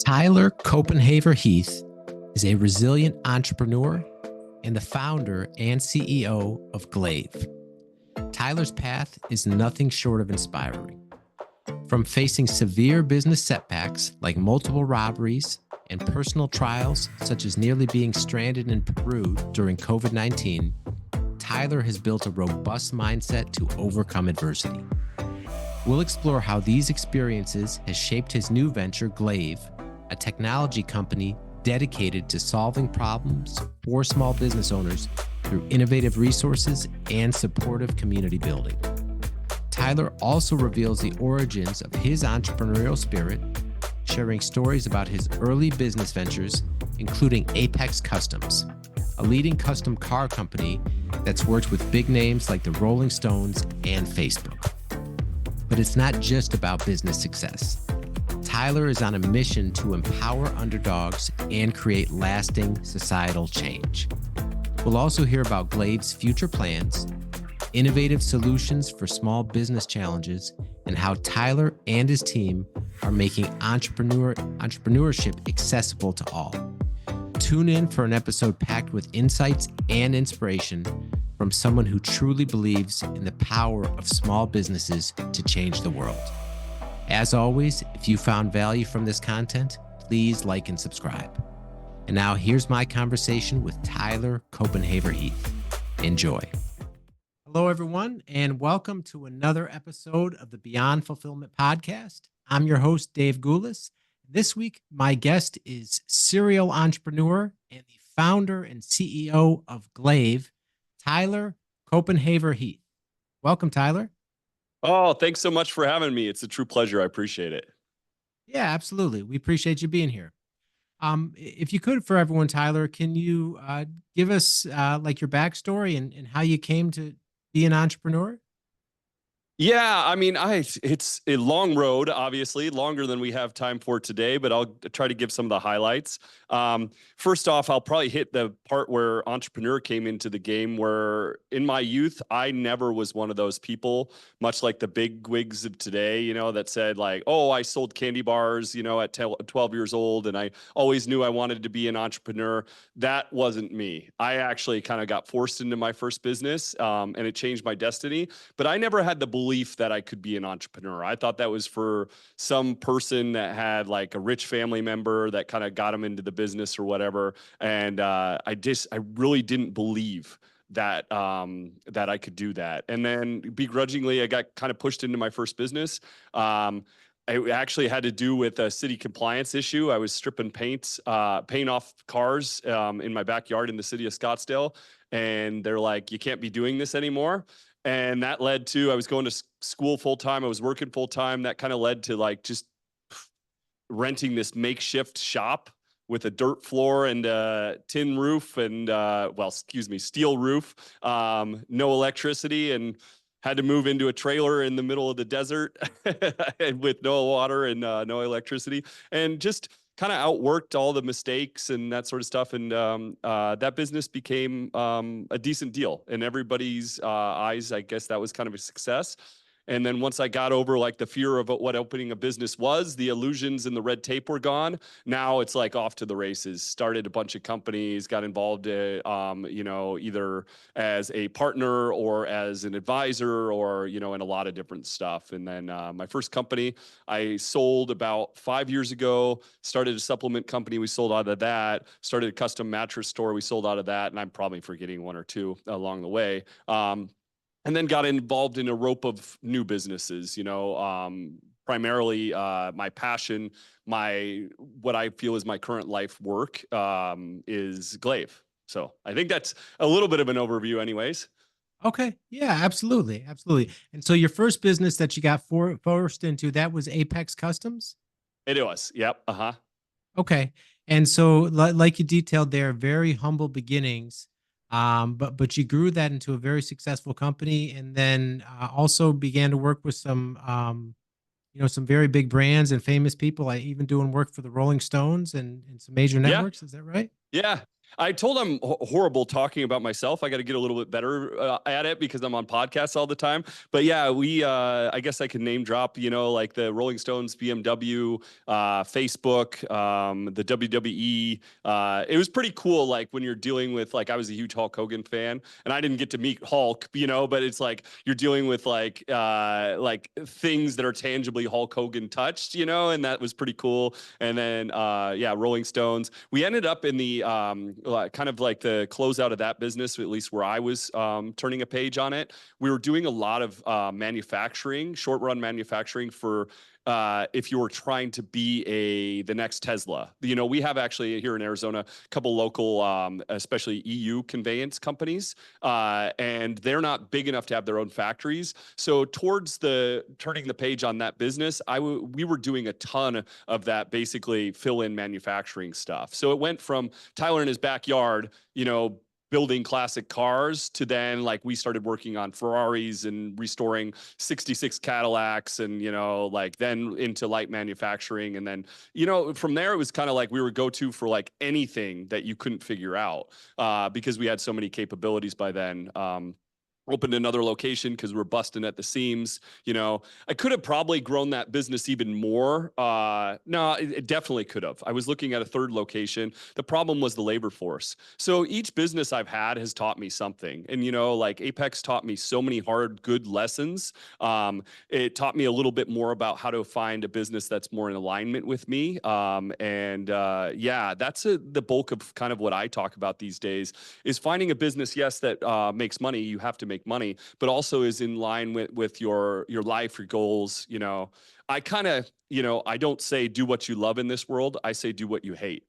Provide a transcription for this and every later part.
Tyler Copenhaver Heath is a resilient entrepreneur and the founder and CEO of Glaive. Tyler's path is nothing short of inspiring. From facing severe business setbacks like multiple robberies and personal trials, such as nearly being stranded in Peru during COVID-19, Tyler has built a robust mindset to overcome adversity. We'll explore how these experiences has shaped his new venture, Glaive, a technology company dedicated to solving problems for small business owners through innovative resources and supportive community building. Tyler also reveals the origins of his entrepreneurial spirit, sharing stories about his early business ventures, including Apex Customs, a leading custom car company that's worked with big names like the Rolling Stones and Facebook. But it's not just about business success. Tyler is on a mission to empower underdogs and create lasting societal change. We'll also hear about Glaive's future plans, innovative solutions for small business challenges, and how Tyler and his team are making entrepreneurship accessible to all. Tune in for an episode packed with insights and inspiration from someone who truly believes in the power of small businesses to change the world. As always, if you found value from this content, please like and subscribe. And now here's my conversation with Tyler Copenhaver Heath. Enjoy. Hello, everyone, and welcome to another episode of the Beyond Fulfillment podcast. I'm your host, Dave Goulis. This week, my guest is serial entrepreneur and the founder and CEO of Glaive, Tyler Copenhaver Heath. Welcome, Tyler. Oh, thanks so much for having me. It's a true pleasure. I appreciate it. Yeah, absolutely. We appreciate you being here. If you could, for everyone, Tyler, can you give us like your backstory and how you came to be an entrepreneur? Yeah, I mean, it's a long road, obviously, longer than we have time for today, but I'll try to give some of the highlights. First off, I'll probably hit the part where entrepreneur came into the game, where in my youth, I never was one of those people, much like the big wigs of today, that said like, oh, I sold candy bars, at 12 years old, and I always knew I wanted to be an entrepreneur. That wasn't me. I actually kind of got forced into my first business, and it changed my destiny, but I never had the belief that I could be an entrepreneur. I thought that was for some person that had like a rich family member that kind of got him into the business or whatever. And I really didn't believe that that I could do that. And then begrudgingly, I got kind of pushed into my first business. It actually had to do with a city compliance issue. I was stripping paint off cars in my backyard in the city of Scottsdale. And they're like, you can't be doing this anymore. And that led to, I was going to school full time. I was working full time. That kind of led to like just renting this makeshift shop with a dirt floor and a tin roof and, steel roof, no electricity, and had to move into a trailer in the middle of the desert with no water and no electricity, and just kind of outworked all the mistakes and that sort of stuff. And that business became a decent deal in everybody's eyes. I guess that was kind of a success. And then once I got over like the fear of what opening a business was, the illusions and the red tape were gone. Now it's like off to the races. Started a bunch of companies, got involved, either as a partner or as an advisor or, in a lot of different stuff. And then my first company I sold about 5 years ago, started a supplement company. We sold out of that, started a custom mattress store. We sold out of that. And I'm probably forgetting one or two along the way. And then got involved in a rope of new businesses, primarily my passion, what I feel is my current life work is Glaive. So I think that's a little bit of an overview anyways. Okay. Yeah, absolutely. Absolutely. And so your first business that you got forced into, that was Apex Customs? It was. Yep. Uh-huh. Okay. And so like you detailed there, very humble beginnings. But you grew that into a very successful company, and then also began to work with some some very big brands and famous people. I even doing work for the Rolling Stones and some major networks. Yeah. Is that right? Yeah. I told I'm horrible talking about myself. I got to get a little bit better at it because I'm on podcasts all the time. But yeah, I guess I can name drop, like the Rolling Stones, BMW, Facebook, the WWE. It was pretty cool. Like when you're dealing with, like, I was a huge Hulk Hogan fan and I didn't get to meet Hulk, but it's like you're dealing with like things that are tangibly Hulk Hogan touched, and that was pretty cool. And then, yeah, Rolling Stones. We ended up in the kind of like the closeout of that business, at least where I was turning a page on it. We were doing a lot of manufacturing, short run manufacturing for if you were trying to be the next Tesla. We have actually here in Arizona a couple local, especially EU conveyance companies, and they're not big enough to have their own factories. So towards the turning the page on that business, we were doing a ton of that, basically fill-in manufacturing stuff. So it went from Tyler in his backyard, building classic cars to then like we started working on Ferraris and restoring 66 Cadillacs and, like then into light manufacturing. And then, from there, it was kind of like we were go-to for like anything that you couldn't figure out because we had so many capabilities by then. Opened another location because we're busting at the seams. I could have probably grown that business even more. No, it definitely could have. I was looking at a third location. The problem was the labor force. So each business I've had has taught me something. And, like Apex taught me so many hard, good lessons. It taught me a little bit more about how to find a business that's more in alignment with me. Yeah, that's the bulk of kind of what I talk about these days is finding a business, yes, that makes money. You have to make money, but also is in line with your life, your goals. I kind of, I don't say do what you love in this world. I say do what you hate.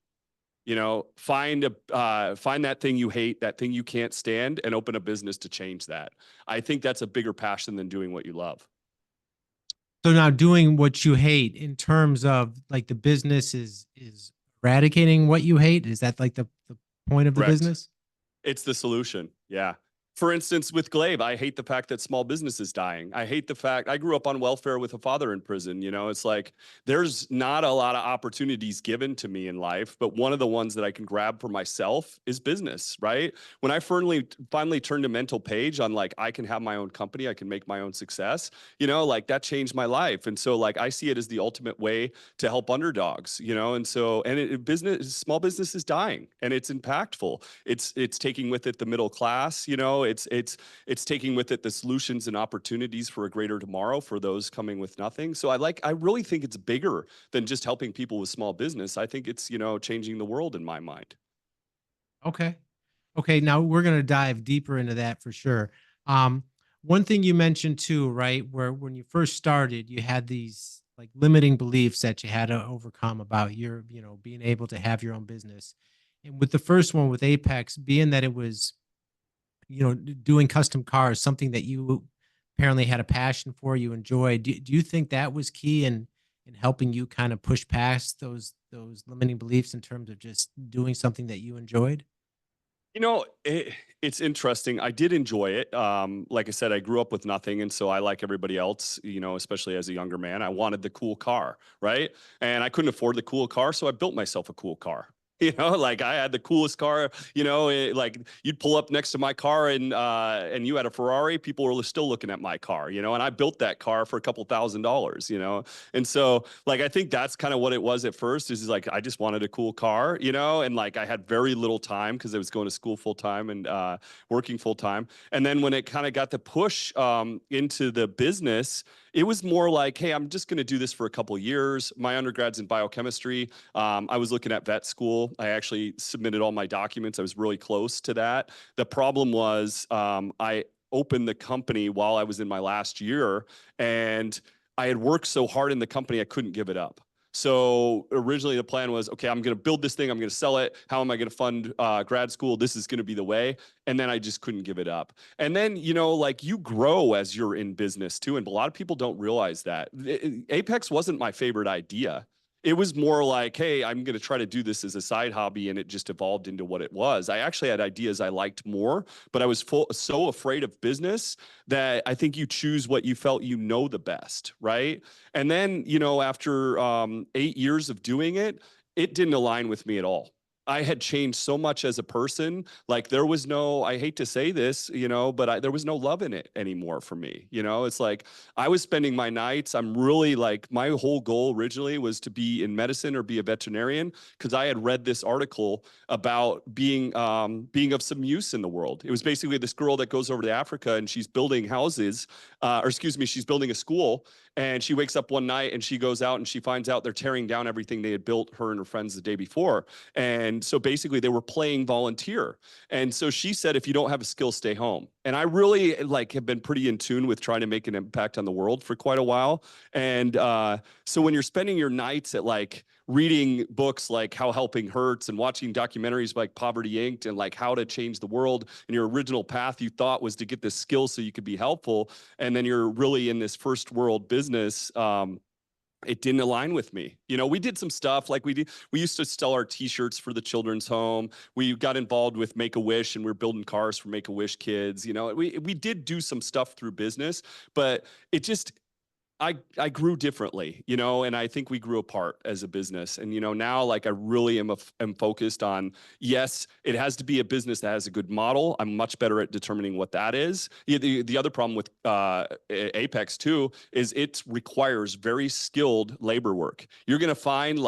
Find that thing you hate, that thing you can't stand, and open a business to change that. I think that's a bigger passion than doing what you love. So now doing what you hate in terms of like the business is eradicating what you hate. Is that like the point of the Correct. business? It's the solution. Yeah. For instance, with Glaive, I hate the fact that small business is dying. I hate the fact I grew up on welfare with a father in prison. It's like there's not a lot of opportunities given to me in life, but one of the ones that I can grab for myself is business, right? When I finally turned a mental page on like I can have my own company, I can make my own success, like that changed my life. And so like I see it as the ultimate way to help underdogs, and so small business is dying and it's impactful. It's taking with it the middle class, it's taking with it the solutions and opportunities for a greater tomorrow for those coming with nothing. So I really think it's bigger than just helping people with small business. I think it's, changing the world in my mind. Okay. Okay. Now we're going to dive deeper into that for sure. Um, One thing you mentioned too, right? Where when you first started, you had these like limiting beliefs that you had to overcome about your, being able to have your own business. And with the first one with Apex, being that it was, doing custom cars, something that you apparently had a passion for, you enjoyed. Do you think that was key in helping you kind of push past those limiting beliefs in terms of just doing something that you enjoyed? It's interesting. I did enjoy it. Like I said, I grew up with nothing. And so I, like everybody else, especially as a younger man, I wanted the cool car, right? And I couldn't afford the cool car. So I built myself a cool car. Like I had the coolest car, like you'd pull up next to my car and you had a Ferrari, people were still looking at my car, and I built that car for a couple $1,000s, And so like, I think that's kind of what it was at first is like, I just wanted a cool car, and like I had very little time because I was going to school full time and working full time. And then when it kind of got the push into the business, it was more like, hey, I'm just going to do this for a couple years. My undergrad's in biochemistry. I was looking at vet school. I actually submitted all my documents. I was really close to that. The problem was I opened the company while I was in my last year, and I had worked so hard in the company, I couldn't give it up. So originally the plan was, okay, I'm going to build this thing. I'm going to sell it. How am I going to fund grad school? This is going to be the way. And then I just couldn't give it up. And then, like you grow as you're in business too. And a lot of people don't realize that. Apex wasn't my favorite idea. It was more like, hey, I'm going to try to do this as a side hobby. And it just evolved into what it was. I actually had ideas I liked more, but I was so afraid of business that I think you choose what you felt the best, right? And then, after 8 years of doing it, it didn't align with me at all. I had changed so much as a person. Like there was no, I hate to say this, but there was no love in it anymore for me. It's like I was spending my nights. I'm really like, my whole goal originally was to be in medicine or be a veterinarian because I had read this article about being of some use in the world. It was basically this girl that goes over to Africa and she's building houses, or excuse me, she's building a school. And she wakes up one night and she goes out and she finds out they're tearing down everything they had built, her and her friends, the day before. And so basically they were playing volunteer. And so she said, if you don't have a skill, stay home. And I really have been pretty in tune with trying to make an impact on the world for quite a while. And so when you're spending your nights at reading books like How Helping Hurts and watching documentaries like Poverty Inc. and like how to change the world, and your original path you thought was to get this skill so you could be helpful, and then you're really in this first world business, it didn't align with me. We did some stuff we used to sell our t-shirts for the children's home. We got involved with Make-A-Wish and we're building cars for Make-A-Wish kids. We did do some stuff through business, but it just, I grew differently, and I think we grew apart as a business. And, now I really am focused on, yes, it has to be a business that has a good model. I'm much better at determining what that is. The other problem with Apex too, is it requires very skilled labor work. You're going to find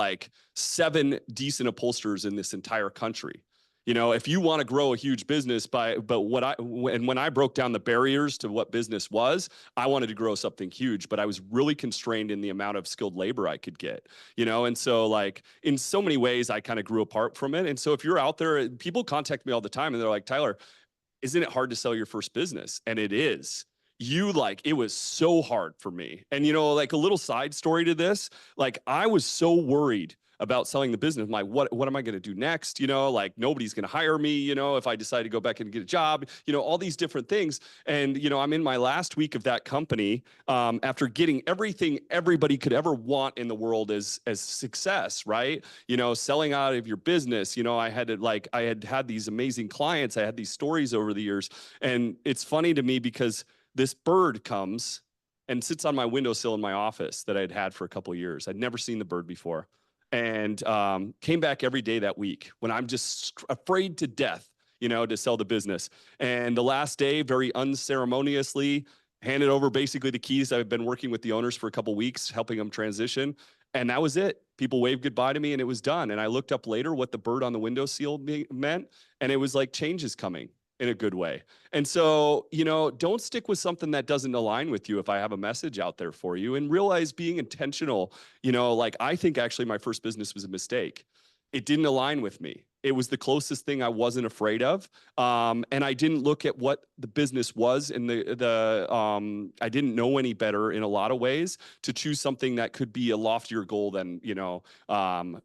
7 decent upholsterers in this entire country. If you want to grow a huge business when I broke down the barriers to what business was, I wanted to grow something huge, but I was really constrained in the amount of skilled labor I could get, and so in so many ways, I kind of grew apart from it. And so if you're out there, people contact me all the time and they're like, Tyler, isn't it hard to sell your first business? And it is. It was so hard for me. And, a little side story to this, I was so worried about selling the business. I'm like, what am I going to do next? Nobody's going to hire me, if I decide to go back and get a job, all these different things. And, I'm in my last week of that company, after getting everything everybody could ever want in the world as success, right? Selling out of your business, I had these amazing clients. I had these stories over the years. And it's funny to me because this bird comes and sits on my windowsill in my office that I'd had for a couple of years. I'd never seen the bird before. And came back every day that week when I'm just afraid to death, to sell the business. And the last day, very unceremoniously, handed over basically the keys. I've been working with the owners for a couple of weeks, helping them transition. And that was it. People waved goodbye to me and it was done. And I looked up later what the bird on the windowsill meant. And it was like change is coming in a good way. And so, don't stick with something that doesn't align with you if I have a message out there for you, and realize being intentional, I think actually my first business was a mistake. It didn't align with me. It was the closest thing I wasn't afraid of. And I didn't look at what the business was, and I didn't know any better in a lot of ways to choose something that could be a loftier goal than,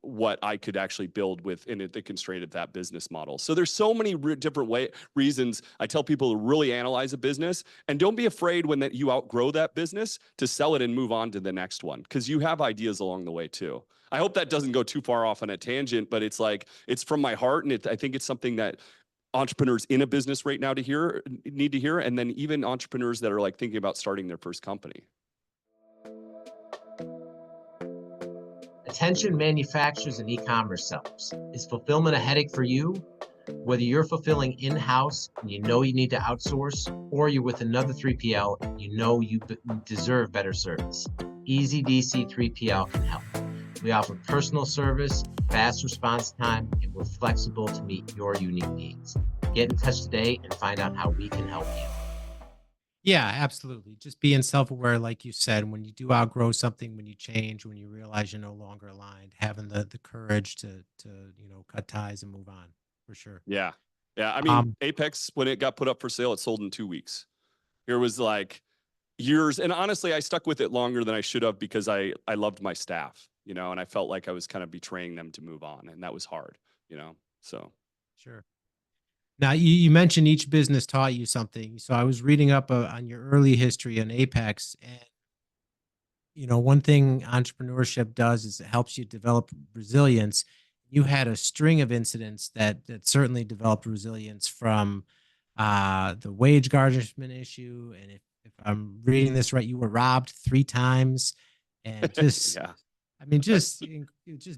what I could actually build within the constraint of that business model. So there's so many different reasons I tell people to really analyze a business, and don't be afraid when you outgrow that business to sell it and move on to the next one, because you have ideas along the way too. I hope that doesn't go too far off on a tangent, but it's from my heart. And I think it's something that entrepreneurs in a business right now need to hear. And then even entrepreneurs that are thinking about starting their first company. Attention manufacturers and e-commerce sellers. Is fulfillment a headache for you? Whether you're fulfilling in-house and you need to outsource, or you're with another 3PL and you deserve better service, Easy DC 3PL can help. We offer personal service, fast response time, and we're flexible to meet your unique needs. Get in touch today and find out how we can help you. Yeah, absolutely. Just being self-aware, like you said, when you do outgrow something, when you change, when you realize you're no longer aligned, having the courage to cut ties and move on, for sure. Yeah. Yeah. I mean, Apex, when it got put up for sale, it sold in 2 weeks. It was years. And honestly, I stuck with it longer than I should have because I loved my staff, and I felt like I was kind of betraying them to move on. And that was hard, so. Sure. Now, you mentioned each business taught you something. So I was reading up on your early history on Apex. And, one thing entrepreneurship does is it helps you develop resilience. You had a string of incidents that certainly developed resilience, from the wage garnishment issue. And if I'm reading this right, you were robbed 3 times, and just Yeah. I mean, just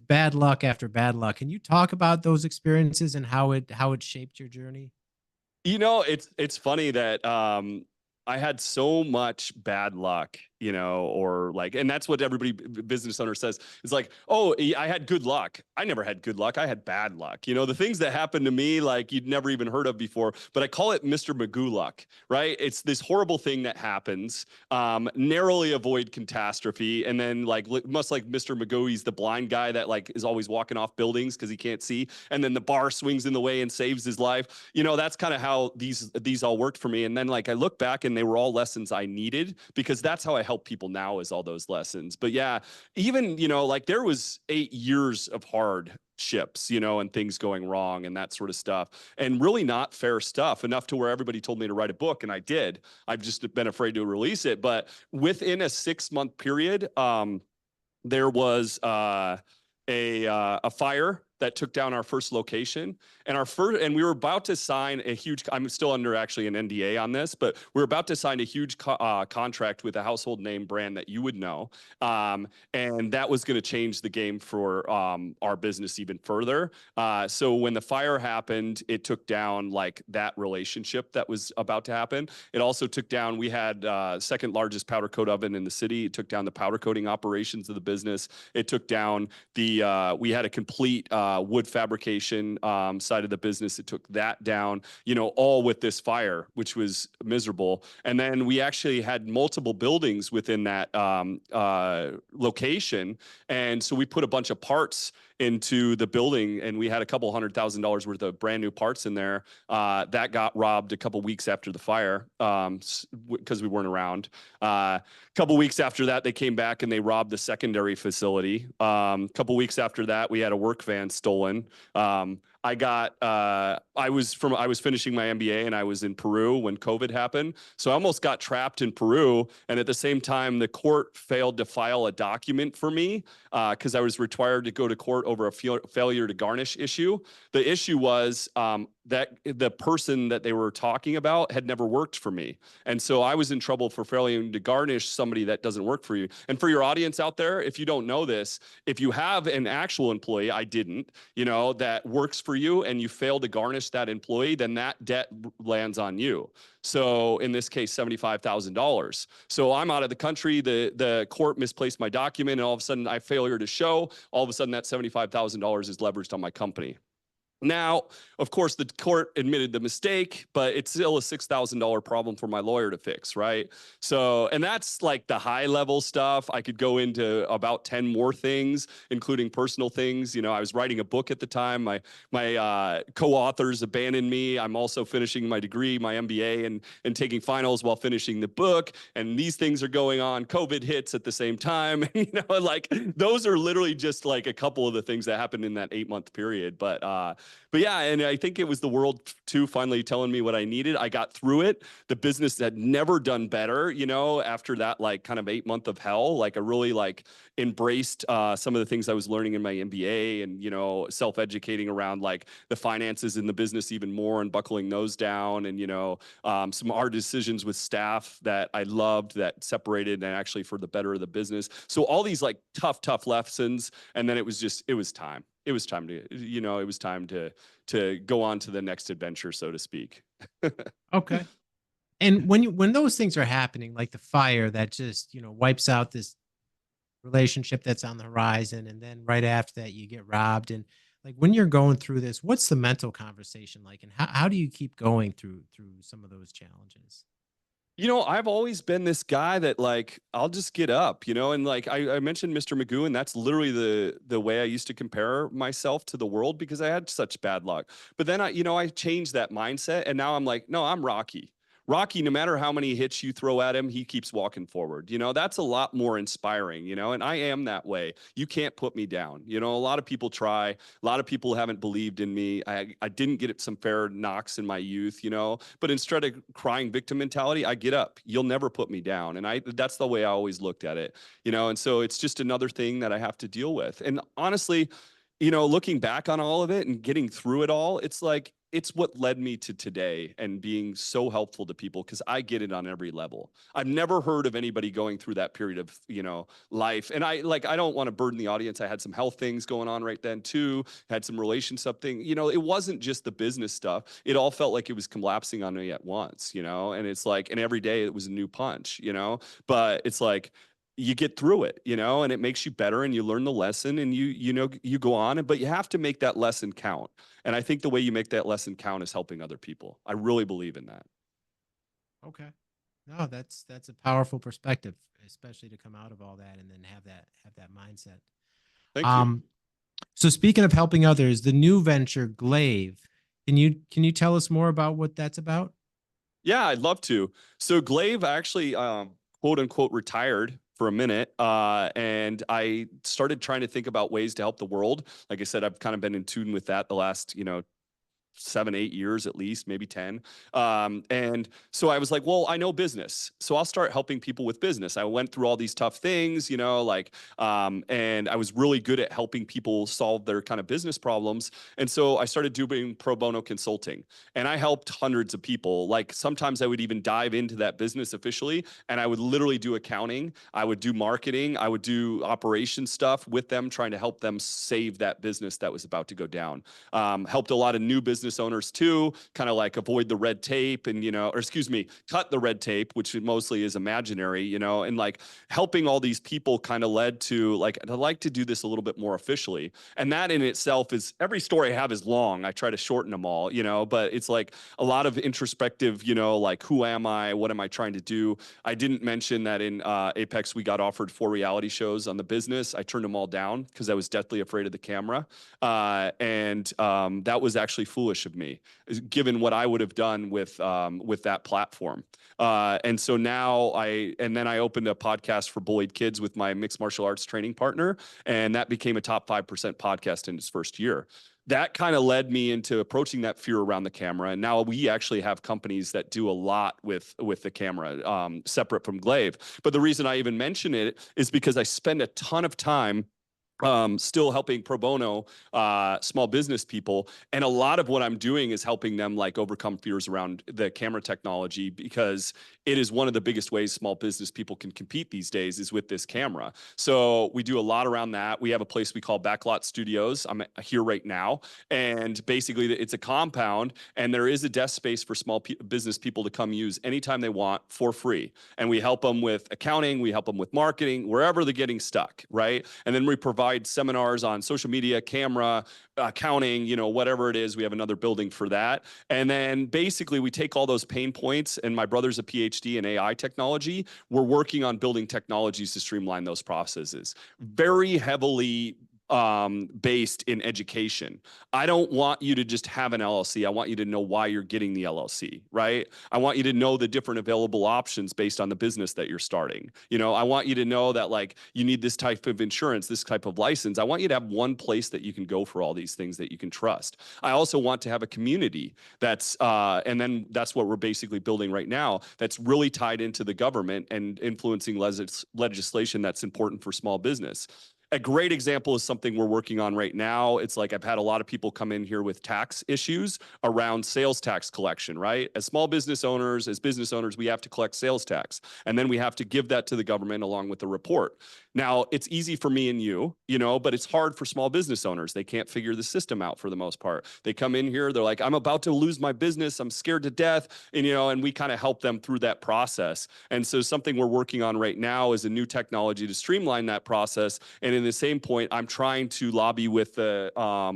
bad luck after bad luck. Can you talk about those experiences and how it shaped your journey? It's funny that I had so much bad luck, or like, and that's what everybody business owner says. It's like, oh, I had good luck. I never had good luck. I had bad luck. The things that happened to me, like you'd never even heard of before. But I call it Mr. Magoo luck, right? It's this horrible thing that happens. Narrowly avoid catastrophe, and then like much like Mr. Magoo, he's the blind guy that like is always walking off buildings because he can't see, and then the bar swings in the way and saves his life. That's kind of how these all worked for me. And then like I look back and they were all lessons I needed, because that's how I help people now, is all those lessons. But yeah, even like there was 8 years of hardships, and things going wrong and that sort of stuff, and really not fair stuff, enough to where everybody told me to write a book, and I did. I've just been afraid to release it. But within a 6-month period, there was a fire that took down our first location, and we were about to sign a huge, I'm still under actually an NDA on this, but we're about to sign a huge contract with a household name brand that you would know. And that was going to change the game for our business even further. So when the fire happened, it took down like that relationship that was about to happen. It also took down, we had second largest powder coat oven in the city. It took down the powder coating operations of the business. It took down we had a complete wood fabrication side of the business. It took that down, all with this fire, which was miserable. And then we actually had multiple buildings within that location. And so we put a bunch of parts into the building, and we had a couple $100,000 worth of brand new parts in there that got robbed a couple weeks after the fire, because we weren't around. A couple weeks after that, they came back and they robbed the secondary facility. Couple weeks after that, we had a work van stolen. I was finishing my MBA, and I was in Peru when COVID happened. So I almost got trapped in Peru. And at the same time, the court failed to file a document for me because I was required to go to court over a failure to garnish issue. The issue was that the person that they were talking about had never worked for me. And so I was in trouble for failing to garnish somebody that doesn't work for you. And for your audience out there, if you don't know this, if you have an actual employee, I didn't, that works for you, and you fail to garnish that employee, then that debt lands on you. So in this case, $75,000. So I'm out of the country. The court misplaced my document, and all of a sudden I failure to show. All of a sudden that $75,000 is leveraged on my company. Now, of course, the court admitted the mistake, but it's still a $6,000 problem for my lawyer to fix, right? So, and that's like the high level stuff. I could go into about 10 more things, including personal things. I was writing a book at the time. My co-authors abandoned me. I'm also finishing my degree, my MBA, and taking finals while finishing the book. And these things are going on. COVID hits at the same time. Like those are literally just like a couple of the things that happened in that 8-month period. But yeah, and I think it was the world too finally telling me what I needed. I got through it. The business had never done better, after that like kind of 8-month of hell. Like I really like embraced some of the things I was learning in my MBA, and self-educating around like the finances in the business even more, and buckling those down, and some hard decisions with staff that I loved that separated, and actually for the better of the business. So all these like tough lessons, and then it was time. It was time to go on to the next adventure, so to speak. Okay. And when those things are happening, like the fire that just, wipes out this relationship that's on the horizon, and then right after that you get robbed, and like when you're going through this, what's the mental conversation like, and how do you keep going through some of those challenges? I've always been this guy that like I'll just get up, and like I mentioned Mr. Magoo, and that's literally the way I used to compare myself to the world, because I had such bad luck. But then I changed that mindset, and now I'm like, no, I'm Rocky. Rocky, no matter how many hits you throw at him, he keeps walking forward. That's a lot more inspiring, and I am that way. You can't put me down. A lot of people try. A lot of people haven't believed in me. I didn't get some fair knocks in my youth, but instead of crying victim mentality, I get up. You'll never put me down. And that's the way I always looked at it, and so it's just another thing that I have to deal with. And honestly, looking back on all of it and getting through it all, it's like, it's what led me to today and being so helpful to people, because I get it on every level. I've never heard of anybody going through that period of, life. And I don't want to burden the audience. I had some health things going on right then too, had some relationship thing. It wasn't just the business stuff. It all felt like it was collapsing on me at once, and it's like, and every day it was a new punch, but it's like, you get through it, and it makes you better, and you learn the lesson, and you go on, but you have to make that lesson count. And I think the way you make that lesson count is helping other people. I really believe in that. Okay. No, that's a powerful perspective, especially to come out of all that and then have that mindset. Thank you. So speaking of helping others, the new venture Glaive, can you tell us more about what that's about? Yeah, I'd love to. So Glaive actually, quote unquote, retired for a minute. And I started trying to think about ways to help the world. Like I said, I've kind of been in tune with that the last, 7, 8 years at least, maybe 10. And so I was like, well, I know business, so I'll start helping people with business. I went through all these tough things, and I was really good at helping people solve their kind of business problems. And so I started doing pro bono consulting, and I helped hundreds of people. Like sometimes I would even dive into that business officially, and I would literally do accounting, I would do marketing, I would do operation stuff with them, trying to help them save that business that was about to go down. Helped a lot of new business owners too, kind of like avoid the red tape and, cut the red tape, which mostly is imaginary, and like helping all these people kind of led to like, I'd like to do this a little bit more officially. And that in itself is, every story I have is long. I try to shorten them all, but it's like a lot of introspective, like who am I? What am I trying to do? I didn't mention that in Apex, we got offered 4 reality shows on the business. I turned them all down because I was deathly afraid of the camera. And that was actually foolish of me, given what I would have done with that platform. And so now I opened a podcast for bullied kids with my mixed martial arts training partner, and that became a top 5% podcast in its first year. That kind of led me into approaching that fear around the camera. And now we actually have companies that do a lot with the camera, separate from Glaive. But the reason I even mention it is because I spend a ton of time still helping pro bono small business people. And a lot of what I'm doing is helping them like overcome fears around the camera technology, because it is one of the biggest ways small business people can compete these days is with this camera. So we do a lot around that. We have a place we call Backlot Studios. I'm here right now. And basically it's a compound, and there is a desk space for small business people to come use anytime they want for free. And we help them with accounting. We help them with marketing, wherever they're getting stuck, right? And then we provide seminars on social media, camera, accounting, whatever it is. We have another building for that. And then basically we take all those pain points, and my brother's a PhD in AI technology. We're working on building technologies to streamline those processes. Very heavily based in education. I don't want you to just have an LLC. I want you to know why you're getting the LLC, right? I want you to know the different available options based on the business that you're starting. I want you to know that like you need this type of insurance, this type of license. I want you to have one place that you can go for all these things that you can trust. I also want to have a community that's, and then that's what we're basically building right now, that's really tied into the government and influencing legislation that's important for small business. A great example is something we're working on right now. It's like I've had a lot of people come in here with tax issues around sales tax collection, right? As small business owners, as business owners, we have to collect sales tax, and then we have to give that to the government along with the report. Now, it's easy for me and you, but it's hard for small business owners. They can't figure the system out for the most part. They come in here, they're like, I'm about to lose my business. I'm scared to death. And we kind of help them through that process. And so something we're working on right now is a new technology to streamline that process. And in the same point, I'm trying to lobby with the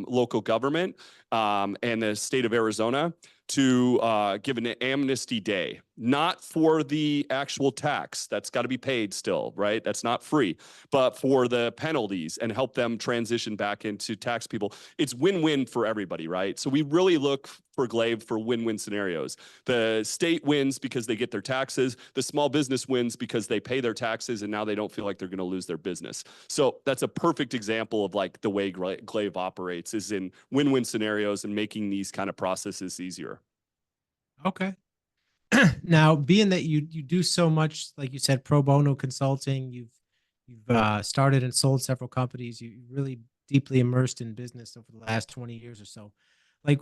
local government and the state of Arizona to give an amnesty day, not for the actual tax. That's got to be paid still, right? That's not free, but for the penalties, and help them transition back into tax people. It's win-win for everybody, right? So we really look for Glaive for win-win scenarios. The state wins because they get their taxes. The small business wins because they pay their taxes, and now they don't feel like they're going to lose their business. So that's a perfect example of like the way Glaive operates, is in win-win scenarios and making these kind of processes easier. Okay. Now, being that you do so much, like you said, pro bono consulting, you've started and sold several companies. You're really deeply immersed in business over the last 20 years or so. Like,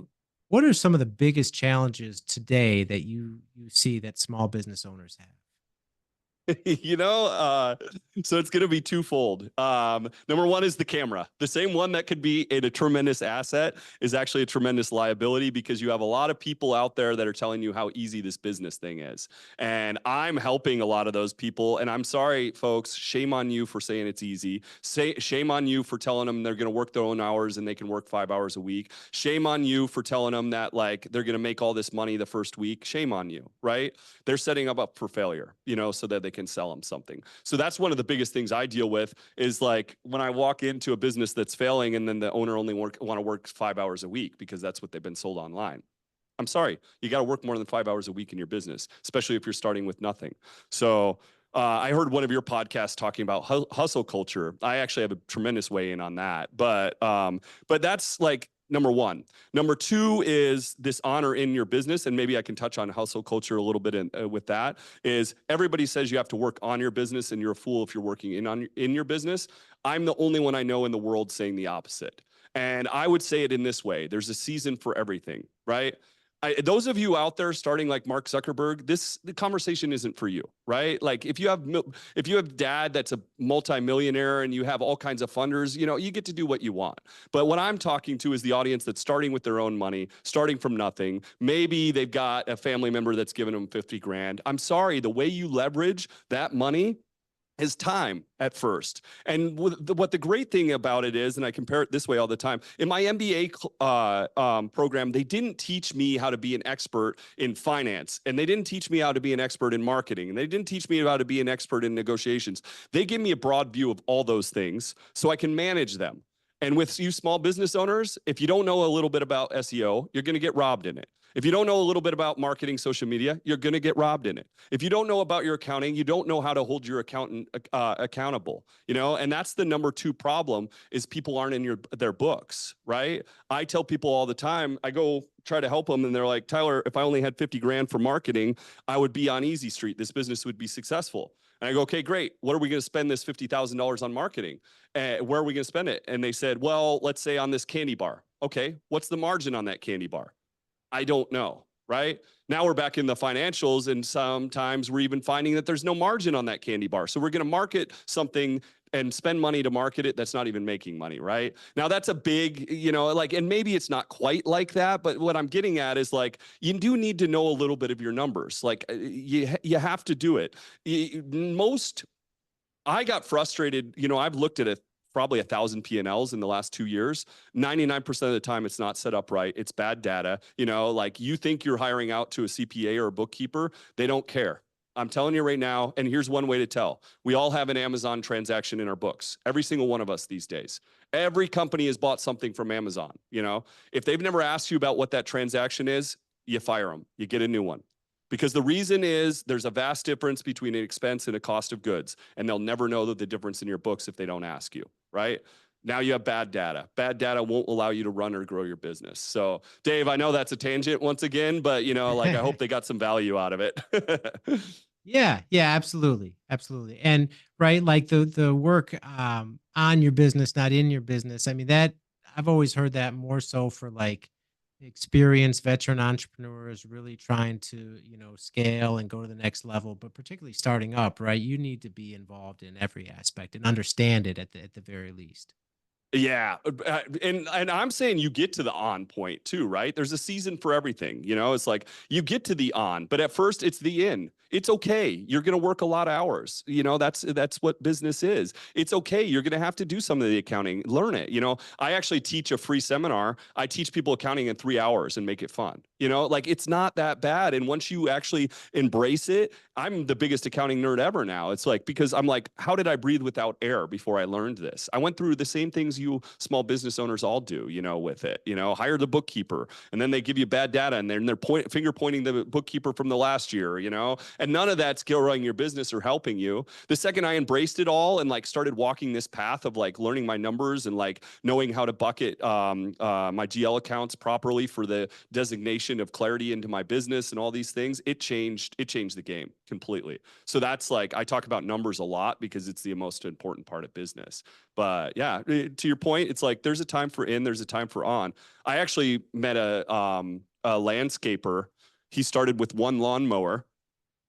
What are some of the biggest challenges today that you see that small business owners have? you know, so it's going to be twofold. Number one is the camera. The same one that could be a tremendous asset is actually a tremendous liability, because you have a lot of people out there that are telling you how easy this business thing is. And I'm helping a lot of those people. And I'm sorry, folks, shame on you for saying it's easy. Shame on you for telling them they're going to work their own hours and they can work 5 hours a week. Shame on you for telling them that like they're going to make all this money the first week. Shame on you, right? They're setting them up for failure, so that they can sell them something. So that's one of the biggest things I deal with, is like when I walk into a business that's failing and then the owner only want to work 5 hours a week because that's what they've been sold online. I'm sorry, you got to work more than 5 hours a week in your business, especially if you're starting with nothing. So I heard one of your podcasts talking about hustle culture. I actually have a tremendous weigh in on that, but that's like number one. Number two is this honor in your business, and maybe I can touch on hustle culture a little bit with that. Is everybody says you have to work on your business, and you're a fool if you're working in your business. I'm the only one I know in the world saying the opposite. And I would say it in this way: there's a season for everything, right? Those of you out there starting like Mark Zuckerberg, the conversation isn't for you, right? Like if you have dad that's a multimillionaire and you have all kinds of funders, you get to do what you want. But what I'm talking to is the audience that's starting with their own money, starting from nothing. Maybe they've got a family member that's given them 50 grand. I'm sorry, the way you leverage that money is time at first. And what the great thing about it is, and I compare it this way all the time, in my MBA program, they didn't teach me how to be an expert in finance, and they didn't teach me how to be an expert in marketing, and they didn't teach me how to be an expert in negotiations. They give me a broad view of all those things so I can manage them. And with you small business owners, if you don't know a little bit about SEO, you're going to get robbed in it. If you don't know a little bit about marketing, social media, you're going to get robbed in it. If you don't know about your accounting, you don't know how to hold your accountant accountable, and that's the number two problem, is people aren't in their books, right? I tell people all the time, I go try to help them and they're like, Tyler, if I only had 50 grand for marketing, I would be on Easy Street. This business would be successful. And I go, okay, great. What are we going to spend this $50,000 on marketing? Where are we going to spend it? And they said, well, let's say on this candy bar. Okay, what's the margin on that candy bar? I don't know, right? Now we're back in the financials, and sometimes we're even finding that there's no margin on that candy bar. So we're going to market something and spend money to market it that's not even making money, right? Now that's a big, and maybe it's not quite like that, but what I'm getting at is like, you do need to know a little bit of your numbers. Like you have to do it. I got frustrated, I've looked at probably 1,000 P&Ls in the last 2 years. 99% of the time, it's not set up right. It's bad data. Like you think you're hiring out to a CPA or a bookkeeper. They don't care. I'm telling you right now, and here's one way to tell. We all have an Amazon transaction in our books. Every single one of us these days. Every company has bought something from Amazon. If they've never asked you about what that transaction is, you fire them. You get a new one. Because the reason is there's a vast difference between an expense and a cost of goods, and they'll never know the difference in your books if they don't ask you, right? Now you have bad data. Bad data won't allow you to run or grow your business. So, Dave, I know that's a tangent once again, but I hope they got some value out of it. Yeah, absolutely. Absolutely. And right, like the work on your business, not in your business. I mean, that I've always heard that more so for like experienced veteran entrepreneurs really trying to, scale and go to the next level, but particularly starting up, right? You need to be involved in every aspect and understand it at the very least. Yeah, and I'm saying you get to the on point too, right? There's a season for everything. It's like you get to the on, but at first it's the in. It's okay. You're going to work a lot of hours. That's what business is. It's okay. You're going to have to do some of the accounting. Learn it. I actually teach a free seminar. I teach people accounting in 3 hours and make it fun. Like it's not that bad. And once you actually embrace it, I'm the biggest accounting nerd ever now. It's like, because I'm like, how did I breathe without air before I learned this? I went through the same things you small business owners all do, with it, hire the bookkeeper, and then they give you bad data and they're finger pointing the bookkeeper from the last year, and none of that's growing your business or helping you. The second I embraced it all and like started walking this path of like learning my numbers and like knowing how to bucket my GL accounts properly for the designation of clarity into my business and all these things, it changed the game completely. So that's like, I talk about numbers a lot because it's the most important part of business. But yeah, to your point, it's like there's a time for in, there's a time for on. I actually met a landscaper. He started with one lawnmower,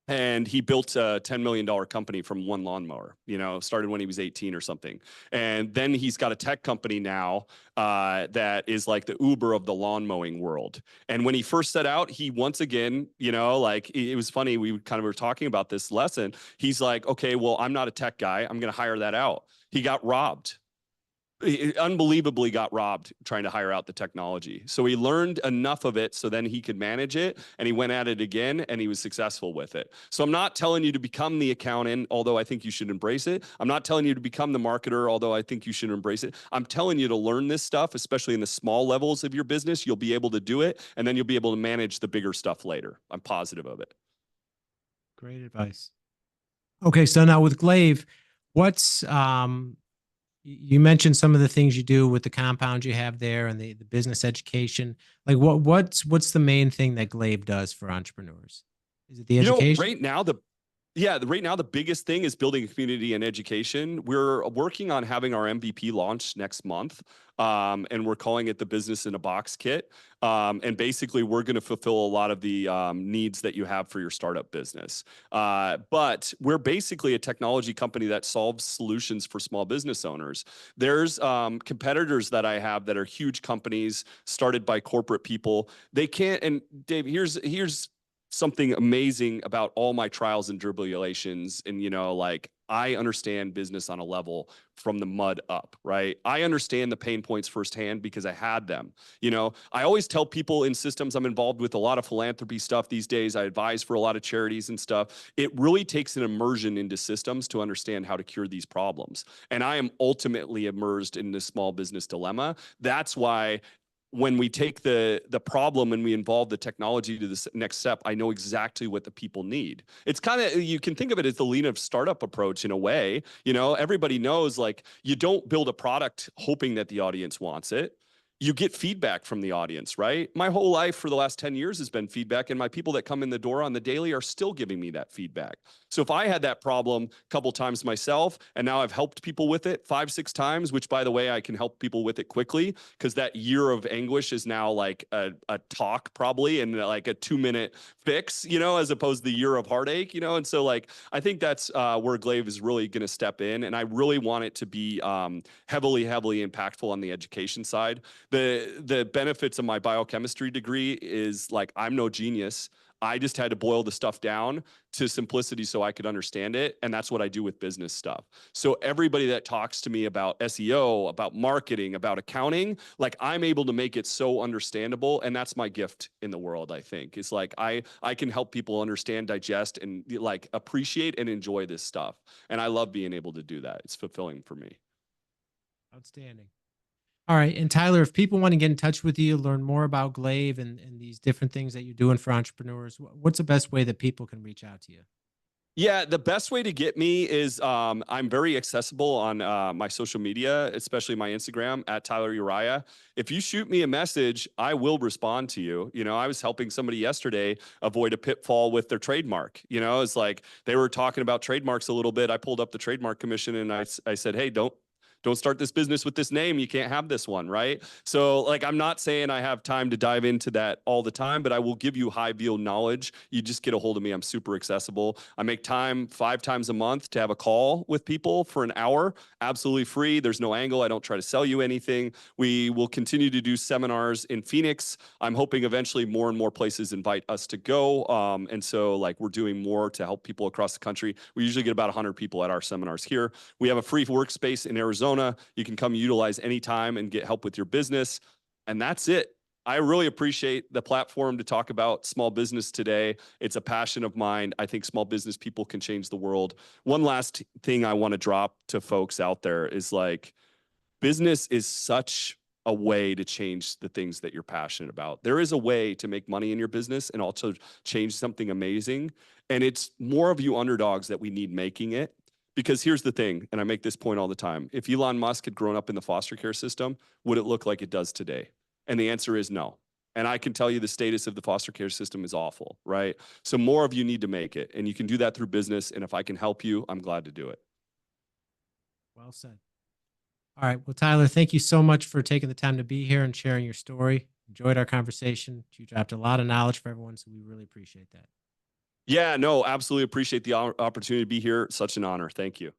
and he built a $10 million company from one lawnmower, started when he was 18 or something. And then he's got a tech company now that is like the Uber of the lawn mowing world. And when he first set out, he once again, like it was funny. We kind of were talking about this lesson. He's like, okay, well, I'm not a tech guy. I'm going to hire that out. He got robbed. He unbelievably got robbed trying to hire out the technology. So he learned enough of it so then he could manage it, and he went at it again and he was successful with it. So I'm not telling you to become the accountant, although I think you should embrace it. I'm not telling you to become the marketer, although I think you should embrace it. I'm telling you to learn this stuff, especially in the small levels of your business. You'll be able to do it, and then you'll be able to manage the bigger stuff later. I'm positive of it. Great advice. Okay, so now with Glaive, what's you mentioned some of the things you do with the compound you have there and the business education. Like what's the main thing that Glaive does for entrepreneurs? Is it the education? Right now the biggest thing is building a community and education. We're working on having our MVP launch next month. And we're calling it the Business in a Box Kit. And basically, we're going to fulfill a lot of the needs that you have for your startup business. But we're basically a technology company that solves solutions for small business owners. There's competitors that I have that are huge companies started by corporate people. They can't. And Dave, here's something amazing about all my trials and tribulations. And, like I understand business on a level from the mud up, right? I understand the pain points firsthand because I had them. I always tell people in systems, I'm involved with a lot of philanthropy stuff these days. I advise for a lot of charities and stuff. It really takes an immersion into systems to understand how to cure these problems. And I am ultimately immersed in this small business dilemma. That's why when we take the problem and we involve the technology to this next step, I know exactly what the people need. It's kind of, you can think of it as the lean of startup approach in a way. Everybody knows, like, you don't build a product hoping that the audience wants it. You get feedback from the audience, right? My whole life for the last 10 years has been feedback, and my people that come in the door on the daily are still giving me that feedback. So if I had that problem a couple times myself, and now I've helped people with it 5-6 times, which, by the way, I can help people with it quickly because that year of anguish is now like a talk probably, and like a 2-minute fix, as opposed to the year of heartache, And so, like, I think that's where Glaive is really going to step in. And I really want it to be heavily impactful on the education side. The benefits of my biochemistry degree is, like, I'm no genius. I just had to boil the stuff down to simplicity so I could understand it. And that's what I do with business stuff. So everybody that talks to me about SEO, about marketing, about accounting, like, I'm able to make it so understandable. And that's my gift in the world, I think. It's like I can help people understand, digest, and like appreciate and enjoy this stuff. And I love being able to do that. It's fulfilling for me. Outstanding. All right. And Tyler, if people want to get in touch with you, learn more about Glaive and these different things that you're doing for entrepreneurs, what's the best way that people can reach out to you? Yeah, the best way to get me is I'm very accessible on my social media, especially my Instagram at Tyler Uriah. If you shoot me a message, I will respond to you. I was helping somebody yesterday avoid a pitfall with their trademark. It's like they were talking about trademarks a little bit. I pulled up the trademark commission and I said, hey, don't start this business with this name. You can't have this one, right? So, like, I'm not saying I have time to dive into that all the time, but I will give you high view knowledge. You just get a hold of me. I'm super accessible. I make time 5 times a month to have a call with people for an hour, absolutely free. There's no angle. I don't try to sell you anything. We will continue to do seminars in Phoenix. I'm hoping eventually more and more places invite us to go. And so, like, we're doing more to help people across the country. We usually get about 100 people at our seminars here. We have a free workspace in Arizona. You can come utilize anytime and get help with your business. And that's it. I really appreciate the platform to talk about small business today. It's a passion of mine. I think small business people can change the world. One last thing I want to drop to folks out there is, like, business is such a way to change the things that you're passionate about. There is a way to make money in your business and also change something amazing. And it's more of you underdogs that we need making it. Because here's the thing, and I make this point all the time. If Elon Musk had grown up in the foster care system, would it look like it does today? And the answer is no. And I can tell you the status of the foster care system is awful, right? So more of you need to make it. And you can do that through business. And if I can help you, I'm glad to do it. Well said. All right. Well, Tyler, thank you so much for taking the time to be here and sharing your story. Enjoyed our conversation. You dropped a lot of knowledge for everyone, so we really appreciate that. Yeah, no, absolutely appreciate the opportunity to be here. Such an honor. Thank you.